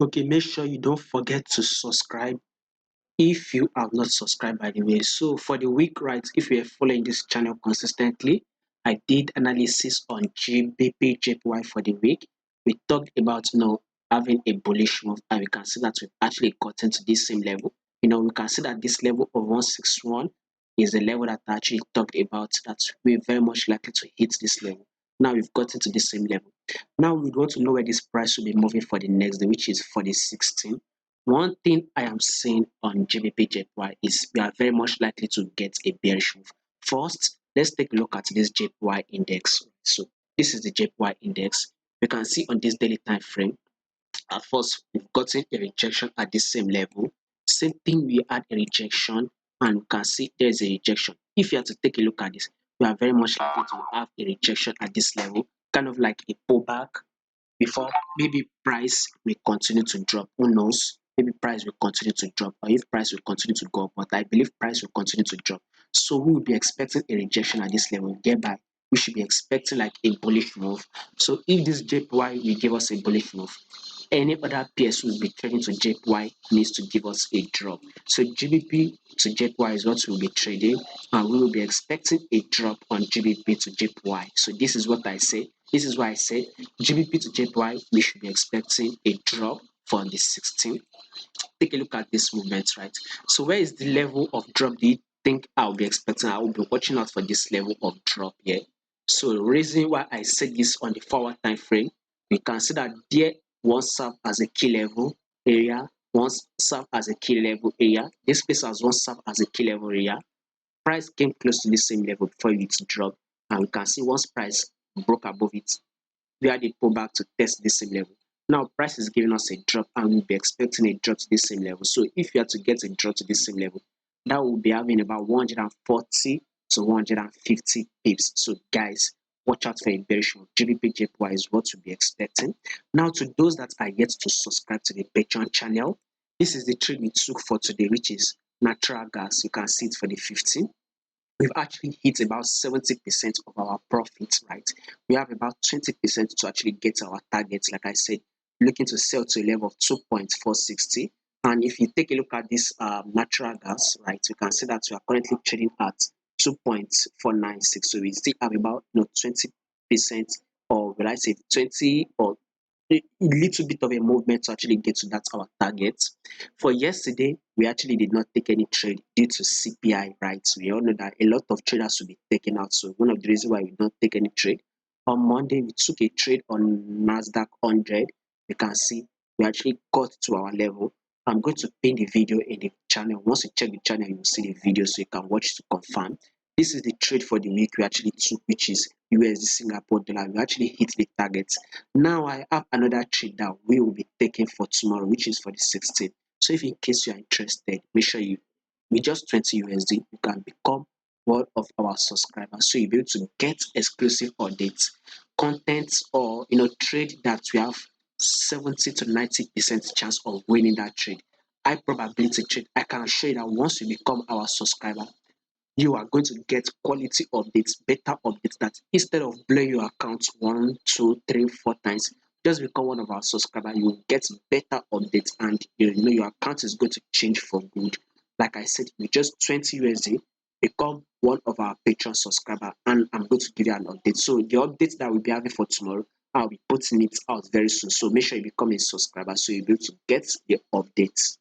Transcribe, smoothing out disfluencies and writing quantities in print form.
Okay, make sure you don't forget to subscribe if you have not subscribed, by the way. So for the week, right, if you are following this channel consistently, I did analysis on GBPJPY for the week. We talked about having a bullish move, and we can see that we've actually gotten to this same level. We can see that this level of 161 is the level that I actually talked about, that we're very much likely to hit this level. Now we've gotten to the same level. Now we want to know where this price will be moving for the next day, which is for the 16th. One thing I am seeing on GBPJPY is we are very much likely to get a bearish move. First, let's take a look at this JPY index. So this is the JPY index. We can see on this daily time frame, at first we've gotten a rejection at this same level. Same thing, we had a rejection, and we can see there's a rejection. If you have to take a look at this, we are very much likely to have a rejection at this level, kind of like a pullback before maybe price will continue to drop. Who knows? Maybe price will continue to drop, or if price will continue to go up, but I believe price will continue to drop. So we will be expecting a rejection at this level. Thereby, we should be expecting like a bullish move. So if this JPY will give us a bullish move, any other pairs will be trading to JPY needs to give us a drop. So GBP to JPY is what we'll be trading, and we will be expecting a drop on GBP to JPY. So this is what I say. This is why I said GBP to JPY, we should be expecting a drop for the 16th. Take a look at this movement, right? So where is the level of drop do you think I'll be expecting? I will be watching out for this level of drop here. So the reason why I said this on the forward time frame, we can see that there once serve as a key level area, once serve as a key level area. This space has once served as a key level area. Price came close to the same level before it dropped, and we can see once price broke above it, we had a pullback to test this same level. Now price is giving us a drop, and we'll be expecting a drop to this same level. So if you are to get a drop to this same level, that will be having about 140 to 150 pips. So guys, watch out for a bearish move. GBPJPY is what you'll be expecting. Now to those that are yet to subscribe to the Patreon channel, this is the trade we took for today, which is natural gas. You can see it for the 15. We've actually hit about 70% of our profits, right? We have about 20% to actually get our targets. Like I said, looking to sell to a level of 2.460. And if you take a look at this natural gas, right, you can see that we are currently trading at 2.496. So we still have about 20%, or will I say 20, or a little bit of a movement to actually get to that our target. For yesterday, we actually did not take any trade due to CPI, right? We all know that a lot of traders will be taken out. So one of the reasons why we don't take any trade. On Monday, we took a trade on NASDAQ 100. You can see we actually got to our level. I'm going to pin the video in the channel. Once you check the channel, you will see the video so you can watch to confirm. This is the trade for the week we actually took, which is USD Singapore dollar. We actually hit the target. Now I have another trade that we will be taking for tomorrow, which is for the 16th. So if in case you are interested, make sure you, with just 20 USD, you can become one of our subscribers. So you'll be able to get exclusive updates, content, or trade that we have 70 to 90% chance of winning that trade. High probability trade. I can assure you that once you become our subscriber, you are going to get quality updates, better updates, that instead of blowing your account 1, 2, 3, 4 times, just become one of our subscribers. You will get better updates, and your account is going to change for good. Like I said, with just 20 USD, become one of our Patreon subscriber, and I'm going to give you an update. So the updates that we'll be having for tomorrow, I'll be putting it out very soon. So make sure you become a subscriber so you'll be able to get the updates.